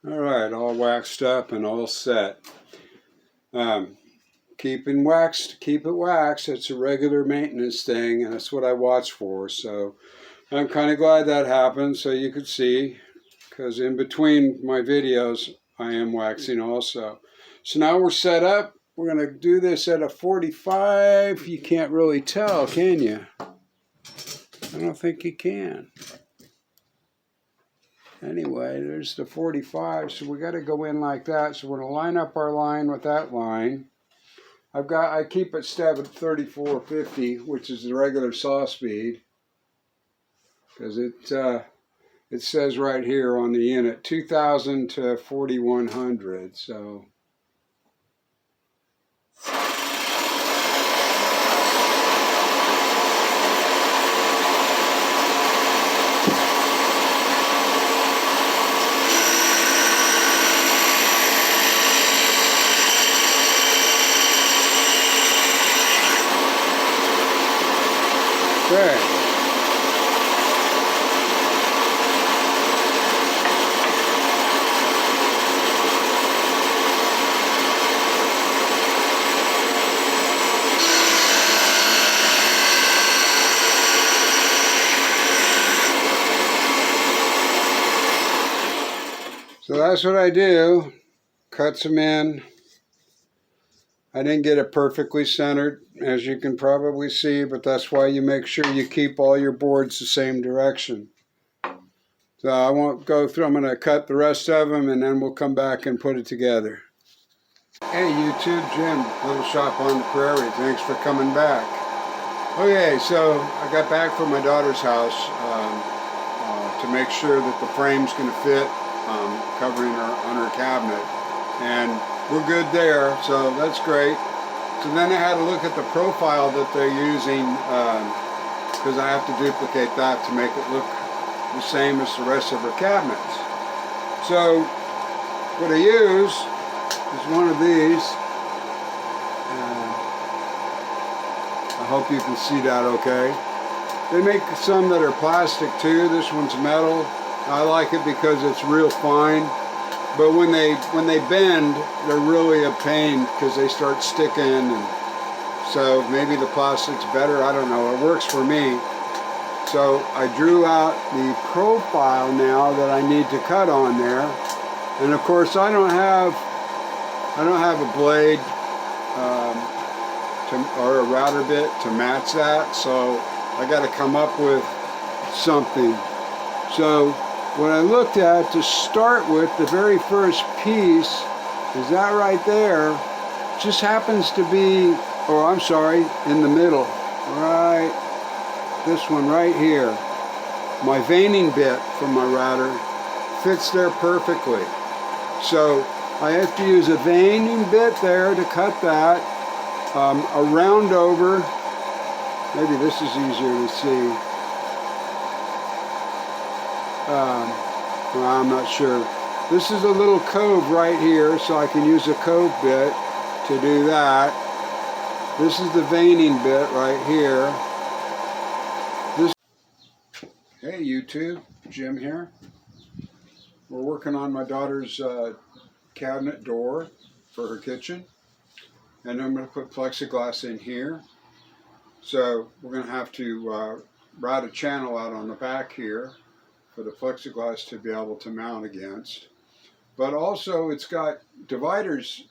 All right, all waxed up and all set. Keep it waxed. It's a regular maintenance thing, and that's what I watch for. So I'm kind of glad that happened, so you could see, because in between my videos, I am waxing also. So now we're set up. We're going to do this at a 45. You can't really tell, can you? I don't think you can. Anyway, there's the 45, so we got to go in like that. So we're going to line up our line with that line. I keep it set at 3450, which is the regular saw speed, because it says right here on the unit 2000 to 4100. So okay. So that's what I do. Cuts them in. I didn't get it perfectly centered, as you can probably see, but that's why you make sure you keep all your boards the same direction. So I won't go through, I'm going to cut the rest of them and then we'll come back and put it together. Hey YouTube, Jim, Little Shop on the Prairie, thanks for coming back. Okay, so I got back from my daughter's house to make sure that the frame's going to fit, covering her on her cabinet. And we're good there, so that's great. So then I had to look at the profile that they're using, because I have to duplicate that to make it look the same as the rest of her cabinets. So what I use is one of these. I hope you can see that okay. They make some that are plastic too. This one's metal. I like it because it's real fine. But when they bend, they're really a pain because they start sticking. And so maybe the plastic's better. I don't know. It works for me. So I drew out the profile now that I need to cut on there. And of course I don't have a blade or a router bit to match that. So I got to come up with something. So what I looked at to start with, the very first piece is that right there. Just happens to be, or I'm sorry, in the middle, right, this one right here. My veining bit from my router fits there perfectly. So I have to use a veining bit there to cut that. A round over, maybe this is easier to see. Well, I'm not sure. This is a little cove right here, so I can use a cove bit to do that. This is the veining bit right here. Hey YouTube, Jim here. We're working on my daughter's cabinet door for her kitchen. And I'm going to put plexiglass in here. So we're going to have to route a channel out on the back here for the plexiglass to be able to mount against. But also it's got dividers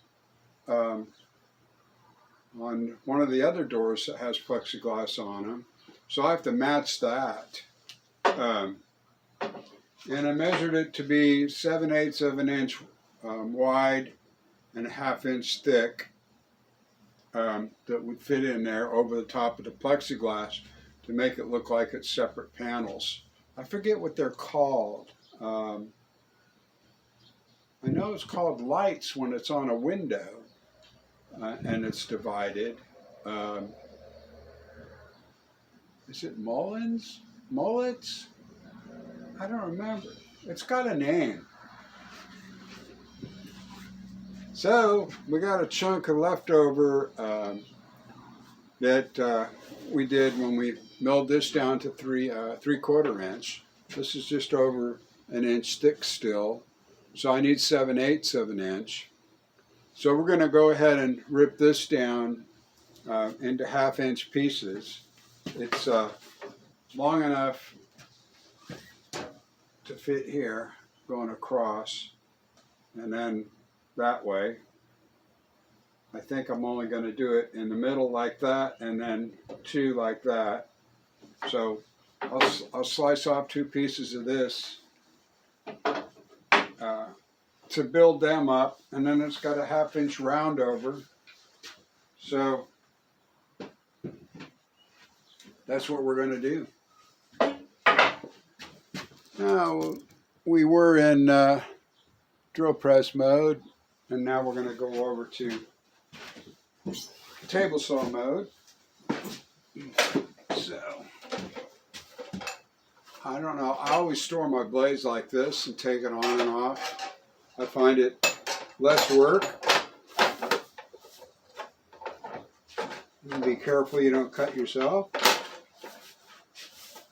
on one of the other doors that has plexiglass on them. So I have to match that. And I measured it to be 7/8 of an inch wide and a 1/2 inch thick. That would fit in there over the top of the plexiglass to make it look like it's separate panels. I forget what they're called. I know it's called lights when it's on a window and it's divided. Is it mullets? Mullets? I don't remember. It's got a name. So we got a chunk of leftover that we did when we milled this down to 3/4 inch. This is just over an inch thick still. So I need 7/8 of an inch. So we're going to go ahead and rip this down into 1/2 inch pieces. It's long enough to fit here, going across, and then that way. I think I'm only going to do it in the middle like that, and then 2 like that. So I'll slice off 2 pieces of this to build them up, and then it's got a 1/2 inch round over. So that's what we're going to do. Now we were in drill press mode, and now we're going to go over to table saw mode. So I don't know, I always store my blades like this and take it on and off. I find it less work. And be careful you don't cut yourself.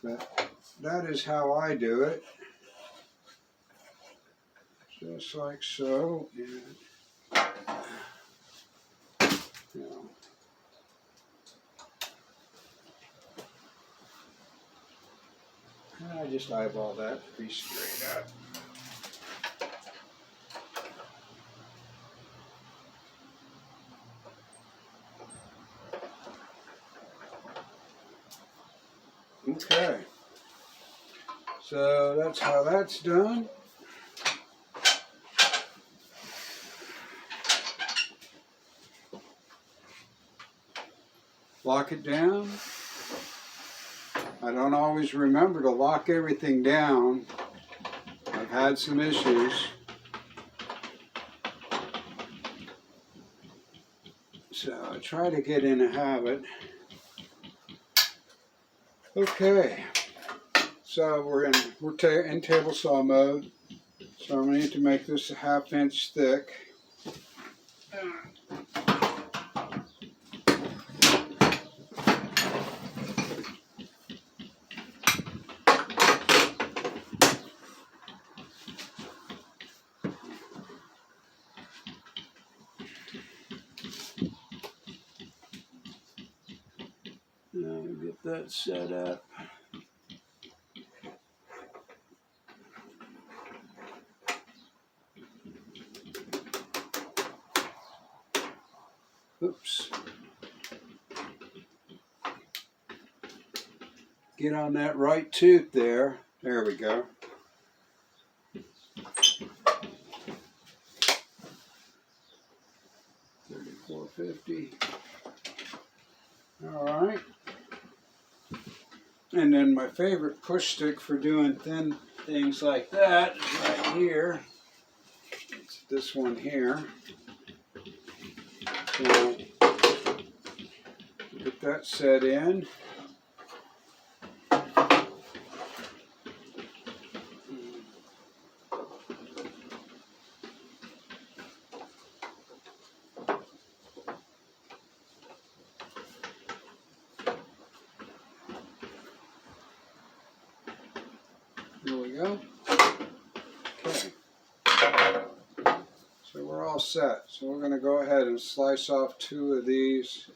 But that is how I do it. Just like so. And, you know. And I just eyeball that to be straight up. Okay, so that's how that's done. Lock it down. I don't always remember to lock everything down. I've had some issues. So I try to get in a habit. Okay, so we're in table saw mode. So I'm going to need to make this a 1/2 inch thick. Now get that set up. Oops. Get on that right tooth there. There we go. $34.50. All right. And then my favorite push stick for doing thin things like that is right here. It's this one here. So get that set in. There we go. Okay. So we're all set. So we're going to go ahead and slice off 2 of these.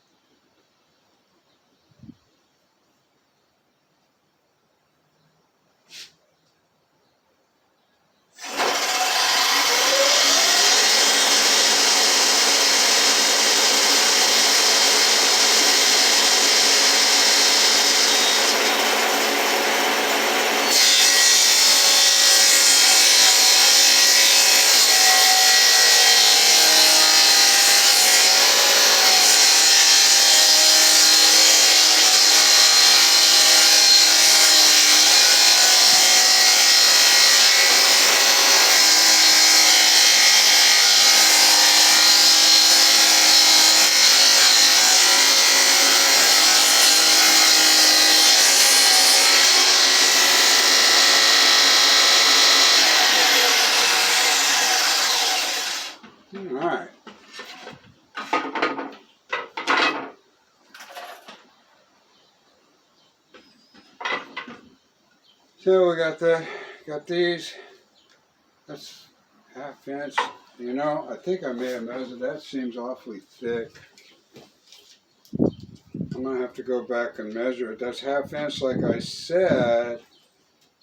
Alright. So we got these. That's 1/2 inch. You know, I think I may have measured. That seems awfully thick. I'm gonna have to go back and measure it. That's 1/2 inch, like I said,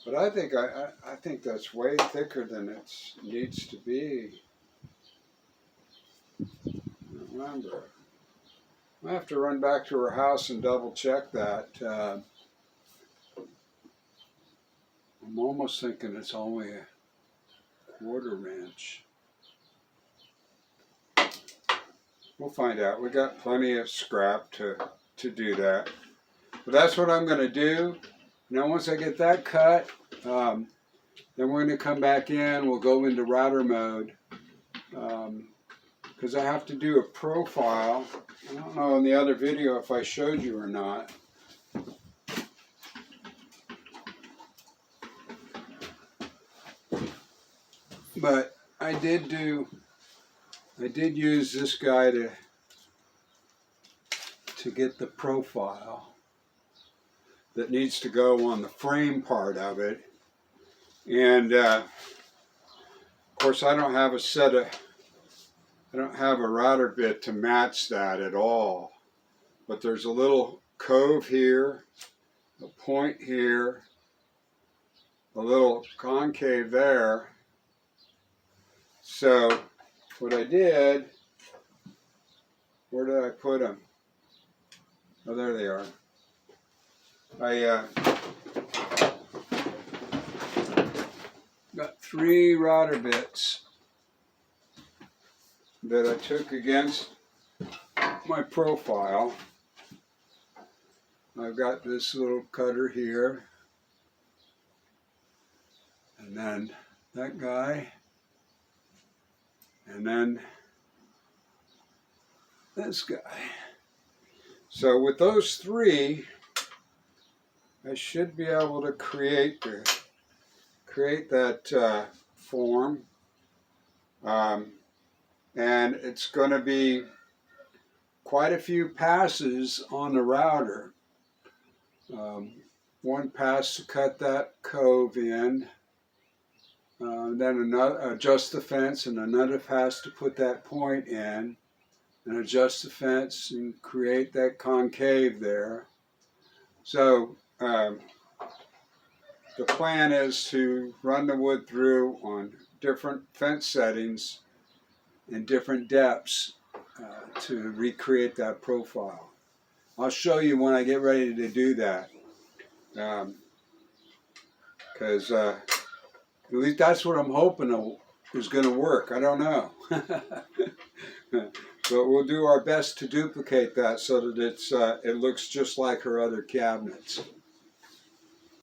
but I think I think that's way thicker than it needs to be. I don't remember. I have to run back to her house and double check that. I'm almost thinking it's only a 1/4 inch. We'll find out. We got plenty of scrap to do that. But that's what I'm going to do. Now once I get that cut, then we're going to come back in. We'll go into router mode. Because I have to do a profile. I don't know in the other video if I showed you or not. But I did use this guy to get the profile that needs to go on the frame part of it. And of course I don't have a router bit to match that at all. But there's a little cove here, a point here, a little concave there. So what I did, where did I put them? Oh, there they are. I got 3 router bits that I took against my profile. I've got this little cutter here, and then that guy, and then this guy. So with those 3, I should be able to create that form, and it's going to be quite a few passes on the router. One pass to cut that cove in, then another adjust the fence, and another pass to put that point in, and adjust the fence and create that concave there. So the plan is to run the wood through on different fence settings and different depths to recreate that profile. I'll show you when I get ready to do that, because at least that's what I'm hoping is going to work. I don't know. But we'll do our best to duplicate that so that it looks just like her other cabinets.